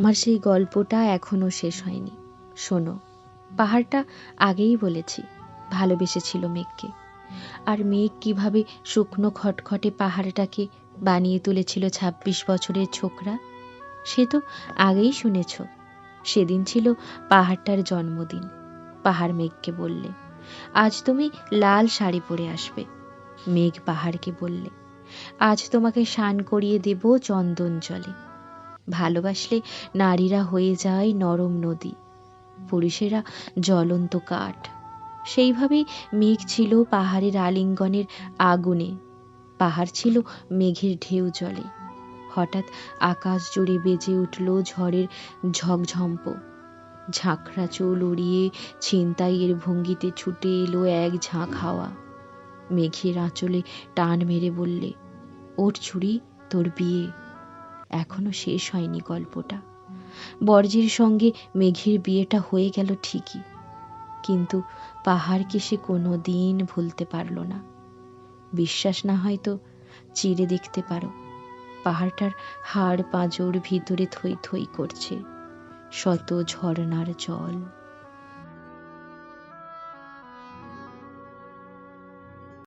আমার সেই গল্পটা এখনো শেষ হয়নি। শোনো, পাহাড়টা আগেই বলেছি ভালোবেসেছিল মেঘকে, আর মেঘ কিভাবে শুকনো খটখটে পাহাড়টাকে বানিয়ে তুলেছিল ২৬ বছরের ছোকরা, সে তো আগেই শুনেছ। সেদিন ছিল পাহাড়টার জন্মদিন। পাহাড় মেঘকে বললে, আজ তুমি লাল শাড়ি পরে আসবে। মেঘ পাহাড়কে বললে, আজ তোমাকে স্নান করিয়ে দেব চন্দন জলে। ভালোবাসলে নারীরা হয়ে যায় নরম নদী, পুরুষেরা জ্বলন্ত কাঠ। সেইভাবেই মেঘ ছিল পাহাড়ের আলিঙ্গনের আগুনে, পাহাড় ছিল মেঘের ঢেউ জলে। হঠাৎ আকাশ জুড়ে বেজে উঠল ঝড়ের ঝকঝম্প। ঝাঁকড়া চুল উড়িয়ে ছিনতাইয়ের ভঙ্গিতে ছুটে এলো এক ঝাঁক হাওয়া। মেঘের আঁচলে টান মেরে বললে, ওর ছুরি, তোর বিয়ে। এখনো শেষ হয়নি গল্পটা। বর্জ্যের সঙ্গে মেঘের বিয়েটা হয়ে গেল ঠিকই, কিন্তু পাহাড়কে সে কোনো দিন ভুলতে পারল না। বিশ্বাস না হয় তো চিরে দেখতে পারো, পাহাড়টার হাড় পাঁজর ভিতরে থই থই করছে, শত ঝর্ণার জল।